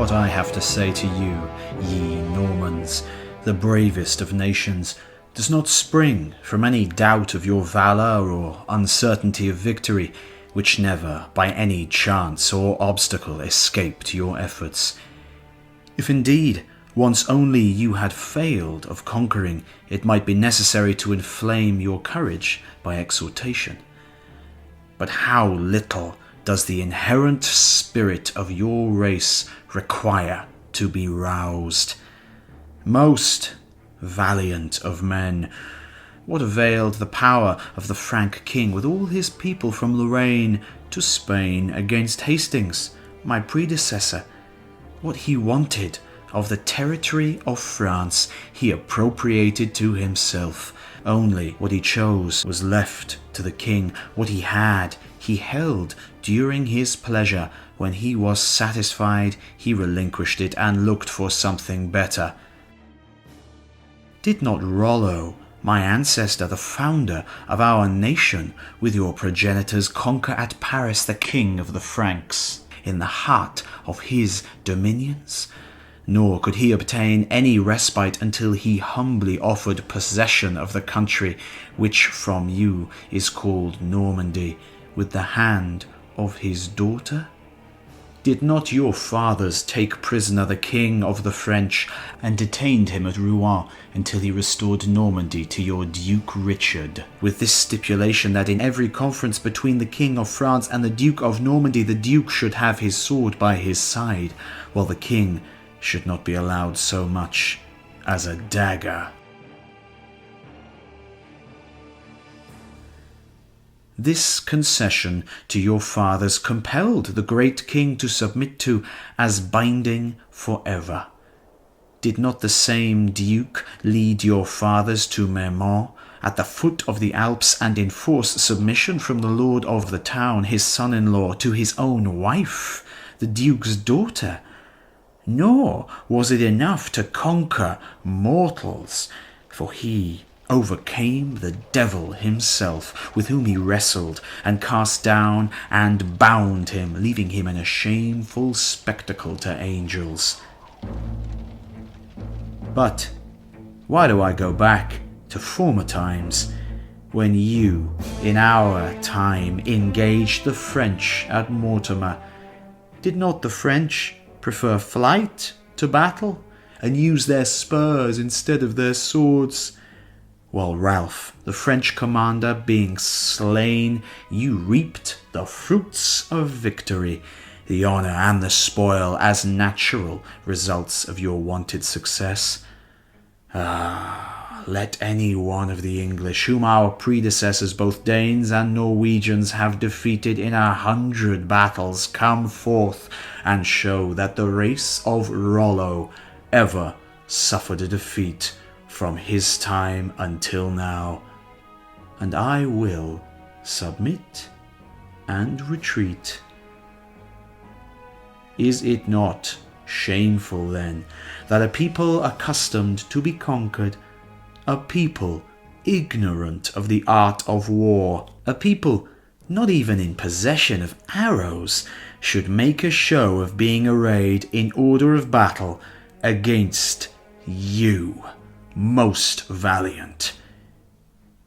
what I have to say to you, ye Normans, the bravest of nations, does not spring from any doubt of your valour or uncertainty of victory, which never, by any chance or obstacle, escaped your efforts. If indeed once only you had failed of conquering, it might be necessary to inflame your courage by exhortation. But how little does the inherent spirit of your race require to be roused! Most valiant of men, what availed the power of the Frank king with all his people from Lorraine to Spain against Hastings, my predecessor? What he wanted of the territory of France he appropriated to himself. Only what he chose was left to the king. What he had, he held during his pleasure. When he was satisfied, he relinquished it and looked for something better. Did not Rollo, my ancestor, the founder of our nation, with your progenitors, conquer at Paris the king of the Franks, in the heart of his dominions? Nor could he obtain any respite until he humbly offered possession of the country which from you is called Normandy, with the hand of his daughter? Did not your fathers take prisoner the king of the French, and detained him at Rouen until he restored Normandy to your Duke Richard, with this stipulation that in every conference between the king of France and the Duke of Normandy, the duke should have his sword by his side, while the king should not be allowed so much as a dagger? This concession to your fathers compelled the great king to submit to as binding forever. Did not the same duke lead your fathers to Mermont, at the foot of the Alps, and enforce submission from the lord of the town, his son-in-law, to his own wife, the duke's daughter? Nor was it enough to conquer mortals, for he overcame the devil himself, with whom he wrestled, and cast down and bound him, leaving him in a shameful spectacle to angels. But why do I go back to former times, when you, in our time, engaged the French at Mortemer? Did not the French prefer flight to battle, and use their spurs instead of their swords? While Ralph, the French commander, being slain, you reaped the fruits of victory, the honour and the spoil as natural results of your wonted success. Let any one of the English, whom our predecessors, both Danes and Norwegians, have defeated in 100 battles, come forth and show that the race of Rollo ever suffered a defeat from his time until now, and I will submit and retreat. Is it not shameful, then, that a people accustomed to be conquered, a people ignorant of the art of war, a people not even in possession of arrows, should make a show of being arrayed in order of battle against you, most valiant?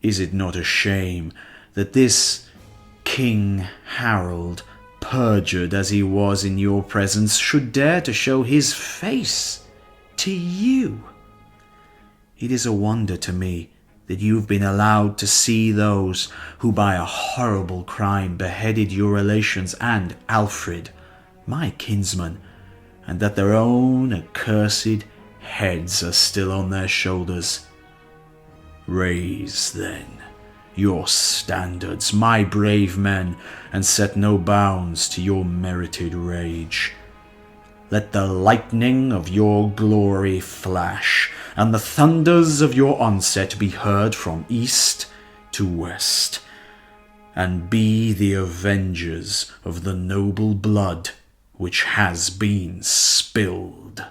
Is it not a shame that this King Harold, perjured as he was in your presence, should dare to show his face to you? It is a wonder to me that you have been allowed to see those who by a horrible crime beheaded your relations and Alfred, my kinsman, and that their own accursed heads are still on their shoulders. Raise, then, your standards, my brave men, and set no bounds to your merited rage. Let the lightning of your glory flash, and the thunders of your onset be heard from east to west, and be the avengers of the noble blood which has been spilled.